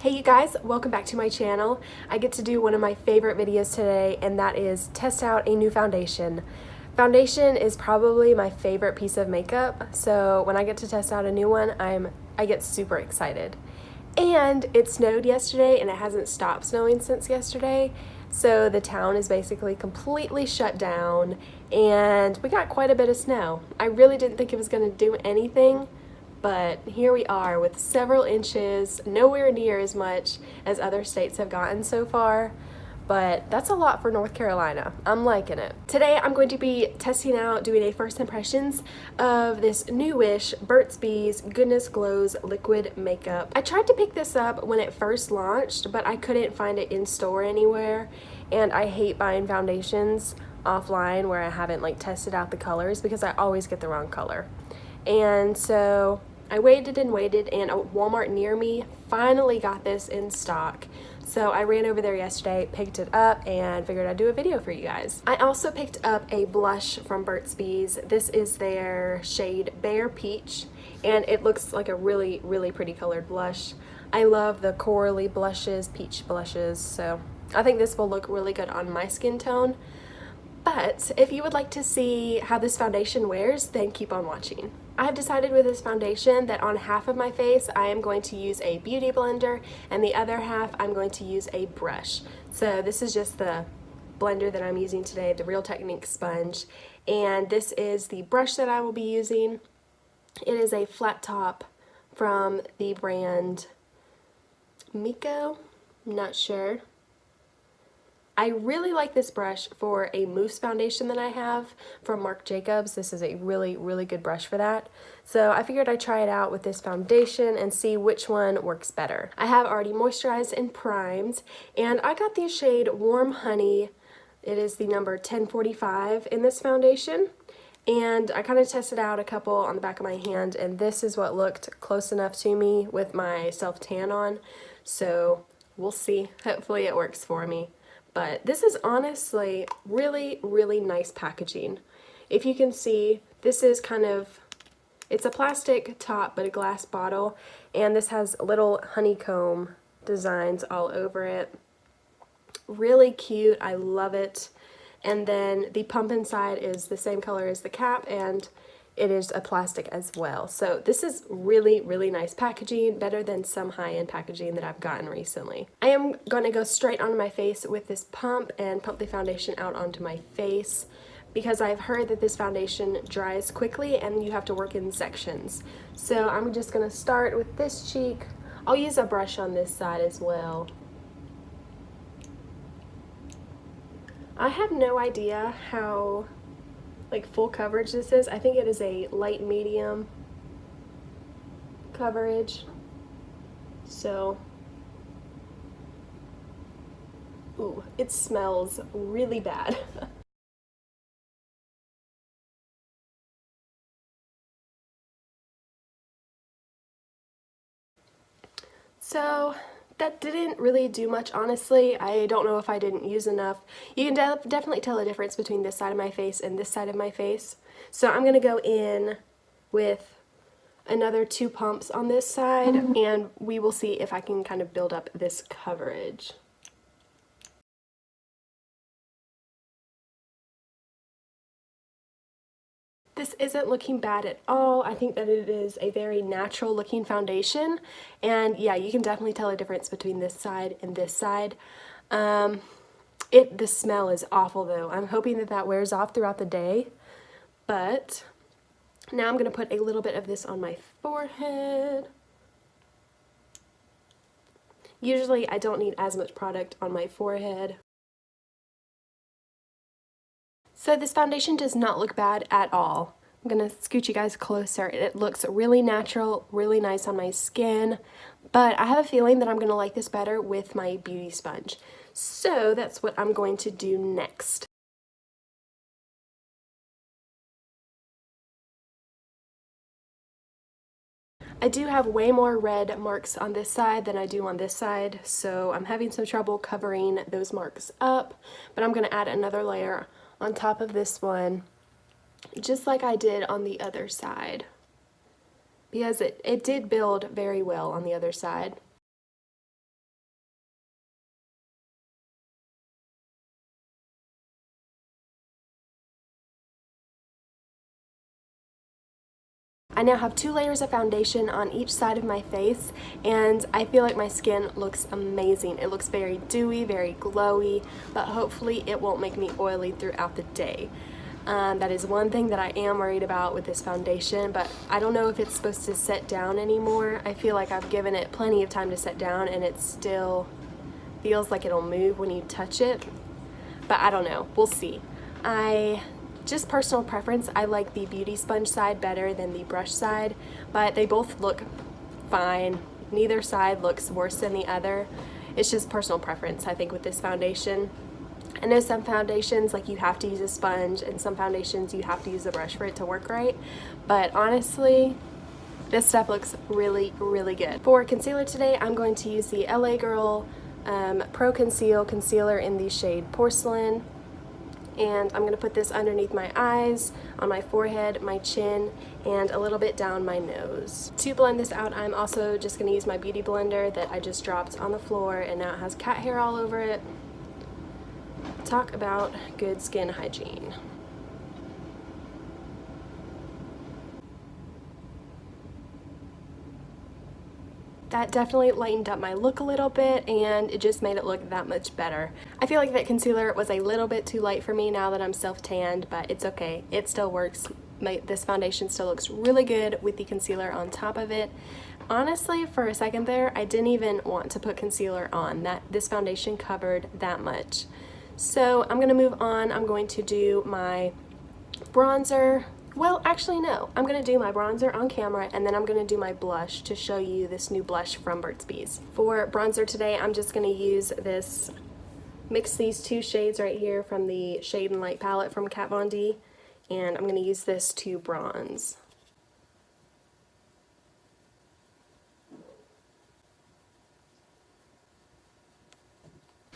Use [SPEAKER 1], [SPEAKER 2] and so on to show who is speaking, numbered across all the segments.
[SPEAKER 1] Hey you guys, welcome back to my channel. I get to do one of my favorite videos today, and that is test out a new foundation. Foundation is probably my favorite piece of makeup, so when I get to test out a new one, I get super excited. And it snowed yesterday and it hasn't stopped snowing since yesterday, so the town is basically completely shut down and we got quite a bit of snow. I really didn't think it was going to do anything, but here we are with several inches, nowhere near as much as other states have gotten so far, but that's a lot for North Carolina. I'm liking it. Today I'm going to be testing out, doing a first impressions of this newish Burt's Bees Goodness Glows liquid makeup. I tried to pick this up when it first launched, but I couldn't find it in store anywhere, and I hate buying foundations offline where I haven't tested out the colors because I always get the wrong color. And so I waited and waited, and a Walmart near me finally got this in stock. So I ran over there yesterday, picked it up, and figured I'd do a video for you guys. I also picked up a blush from Burt's Bees. This is their shade Bare Peach, and it looks like a really, really pretty colored blush. I love the corally blushes, peach blushes, so I think this will look really good on my skin tone. But if you would like to see how this foundation wears, then keep on watching. I have decided with this foundation that on half of my face I am going to use a beauty blender, and the other half I'm going to use a brush. So this is just the blender that I'm using today, the Real Technique sponge, and this is the brush that I will be using. It is a flat top from the brand Meiko, I'm not sure. I really like this brush for a mousse foundation that I have from Marc Jacobs. This is a really, really good brush for that. So I figured I'd try it out with this foundation and see which one works better. I have already moisturized and primed, and I got the shade Warm Honey. It is the number 1045 in this foundation. And I kind of tested out a couple on the back of my hand, and this is what looked close enough to me with my self-tan on. So we'll see. Hopefully it works for me. But this is honestly really, really nice packaging. If you can see, this is it's a plastic top but a glass bottle, and this has little honeycomb designs all over it. Really cute, I love it. And then the pump inside is the same color as the cap, and it is a plastic as well. So this is really, really nice packaging, better than some high-end packaging that I've gotten recently. I am going to go straight onto my face with this pump and pump the foundation out onto my face, because I've heard that this foundation dries quickly and you have to work in sections. So I'm just going to start with this cheek. I'll use a brush on this side as well. I have no idea how full coverage this is. I think it is a light medium coverage. So, ooh, it smells really bad. So that didn't really do much, honestly. I don't know if I didn't use enough. You can definitely tell the difference between this side of my face and this side of my face. So I'm gonna go in with another 2 pumps on this side, and we will see if I can kind of build up this coverage. This isn't looking bad at all. I think that it is a very natural looking foundation, and yeah, you can definitely tell a difference between this side and this side. The smell is awful though. I'm hoping that that wears off throughout the day, but now I'm going to put a little bit of this on my forehead. Usually I don't need as much product on my forehead. So this foundation does not look bad at all. I'm going to scoot you guys closer. It looks really natural, really nice on my skin, but I have a feeling that I'm going to like this better with my beauty sponge. So that's what I'm going to do next. I do have way more red marks on this side than I do on this side, so I'm having some trouble covering those marks up, but I'm going to add another layer on top of this one, just like I did on the other side, because it did build very well on the other side. I now have 2 layers of foundation on each side of my face, and I feel like my skin looks amazing. It looks very dewy, very glowy, but hopefully it won't make me oily throughout the day. That is one thing that I am worried about with this foundation, but I don't know if it's supposed to set down anymore. I feel like I've given it plenty of time to set down and it still feels like it'll move when you touch it, but I don't know. We'll see. Just personal preference, I like the beauty sponge side better than the brush side, but they both look fine. Neither side looks worse than the other. It's just personal preference, I think, with this foundation. I know some foundations, like, you have to use a sponge, and some foundations you have to use a brush for it to work right, but honestly, this stuff looks really, really good. For concealer today, I'm going to use the LA Girl Pro Conceal concealer in the shade Porcelain, and I'm going to put this underneath my eyes, on my forehead, my chin, and a little bit down my nose. To blend this out, I'm also just going to use my beauty blender that I just dropped on the floor, and now it has cat hair all over it. Talk about good skin hygiene. That definitely lightened up my look a little bit, and it just made it look that much better. I feel like that concealer was a little bit too light for me now that I'm self-tanned, but it's okay. It still works. This foundation still looks really good with the concealer on top of it. Honestly, for a second there, I didn't even want to put concealer on. This foundation covered that much. So I'm going to move on. I'm going to do my bronzer. Well, actually no. I'm going to do my bronzer on camera, and then I'm going to do my blush to show you this new blush from Burt's Bees. For bronzer today, I'm just going to use this, mix these 2 shades right here from the Shade and Light palette from Kat Von D, and I'm going to use this to bronze.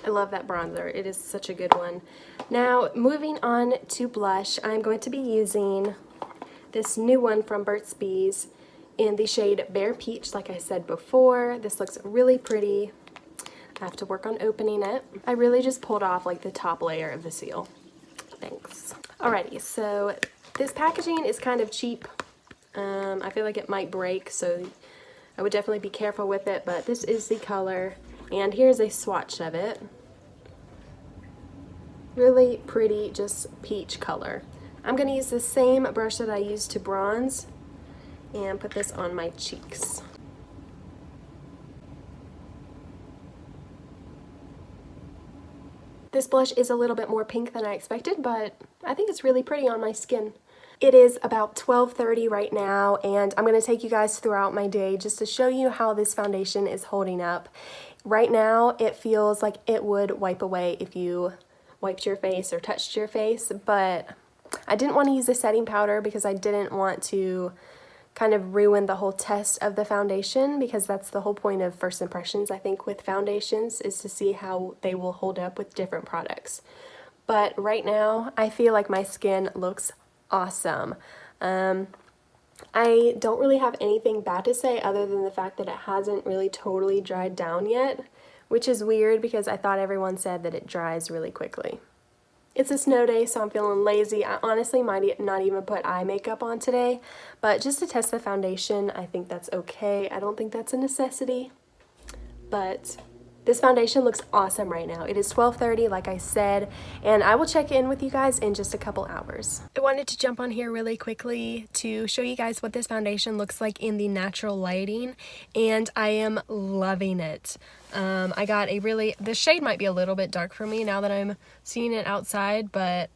[SPEAKER 1] I love that bronzer. It is such a good one. Now, moving on to blush, I'm going to be using this new one from Burt's Bees in the shade Bare Peach, like I said before. This looks really pretty. I have to work on opening it. I really just pulled off like the top layer of the seal. Thanks. Alrighty, so this packaging is kind of cheap. I feel like it might break, so I would definitely be careful with it, but this is the color. And here's a swatch of it. Really pretty, just peach color. I'm going to use the same brush that I used to bronze and put this on my cheeks. This blush is a little bit more pink than I expected, but I think it's really pretty on my skin. It is about 12:30 right now, and I'm going to take you guys throughout my day just to show you how this foundation is holding up. Right now, it feels like it would wipe away if you wiped your face or touched your face, but I didn't want to use a setting powder because I didn't want to kind of ruin the whole test of the foundation, because that's the whole point of first impressions, I think, with foundations, is to see how they will hold up with different products. But right now, I feel like my skin looks awesome. I don't really have anything bad to say other than the fact that it hasn't really totally dried down yet, which is weird because I thought everyone said that it dries really quickly. It's a snow day, so I'm feeling lazy. I honestly might not even put eye makeup on today, but just to test the foundation, I think that's okay. I don't think that's a necessity, but this foundation looks awesome right now. It is 12:30, like I said, and I will check in with you guys in just a couple hours. I wanted to jump on here really quickly to show you guys what this foundation looks like in the natural lighting, and I am loving it. I got the shade might be a little bit dark for me now that I'm seeing it outside, but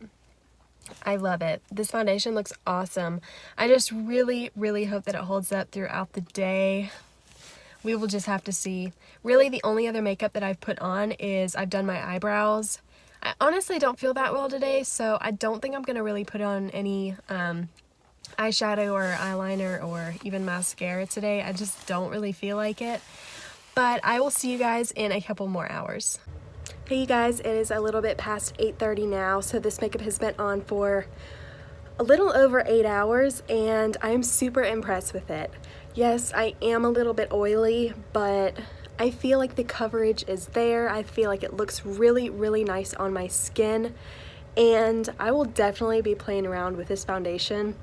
[SPEAKER 1] I love it. This foundation looks awesome. I just really, really hope that it holds up throughout the day. We will just have to see. Really, the only other makeup that I've put on is I've done my eyebrows. I honestly don't feel that well today, so I don't think I'm going to really put on any eyeshadow or eyeliner or even mascara today. I just don't really feel like it. But I will see you guys in a couple more hours. Hey you guys, it is a little bit past 8:30 now, so this makeup has been on for a little over 8 hours, and I'm super impressed with it. Yes, I am a little bit oily, but I feel like the coverage is there. I feel like it looks really, really nice on my skin, and I will definitely be playing around with this foundation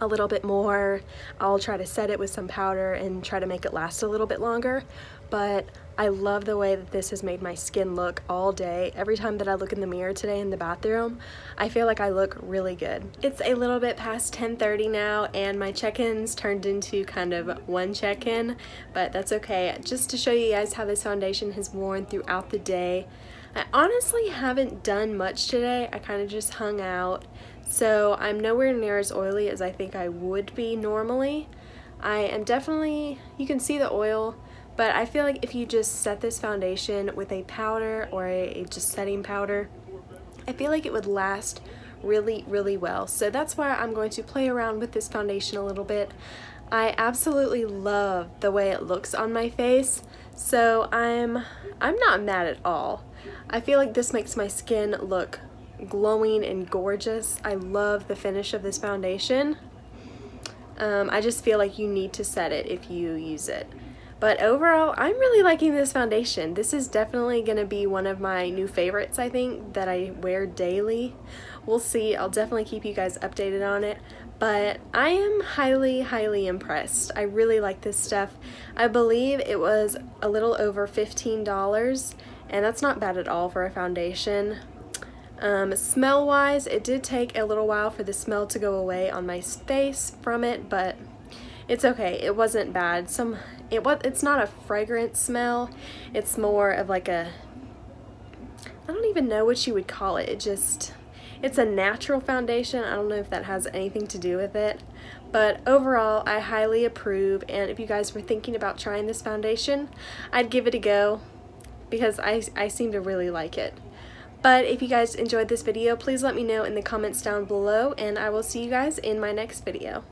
[SPEAKER 1] a little bit more. I'll try to set it with some powder and try to make it last a little bit longer, but I love the way that this has made my skin look all day. Every time that I look in the mirror today in the bathroom, I feel like I look really good. It's a little bit past 10:30 now, and my check-ins turned into kind of one check-in, but that's okay. Just to show you guys how this foundation has worn throughout the day. I honestly haven't done much today. I kind of just hung out, so I'm nowhere near as oily as I think I would be normally. I am definitely, you can see the oil, but I feel like if you just set this foundation with a powder or a just setting powder, I feel like it would last really, really well. So that's why I'm going to play around with this foundation a little bit. I absolutely love the way it looks on my face, so I'm not mad at all. I feel like this makes my skin look glowing and gorgeous. I love the finish of this foundation. I just feel like you need to set it if you use it. But overall, I'm really liking this foundation. This is definitely going to be one of my new favorites, I think, that I wear daily. We'll see. I'll definitely keep you guys updated on it. But I am highly, highly impressed. I really like this stuff. I believe it was a little over $15, and that's not bad at all for a foundation. Smell-wise, it did take a little while for the smell to go away on my face from it, but it's okay. It wasn't bad. It's not a fragrant smell. It's more of like a, I don't even know what you would call it. It's a natural foundation. I don't know if that has anything to do with it. But overall, I highly approve. And if you guys were thinking about trying this foundation, I'd give it a go because I seem to really like it. But if you guys enjoyed this video, please let me know in the comments down below, and I will see you guys in my next video.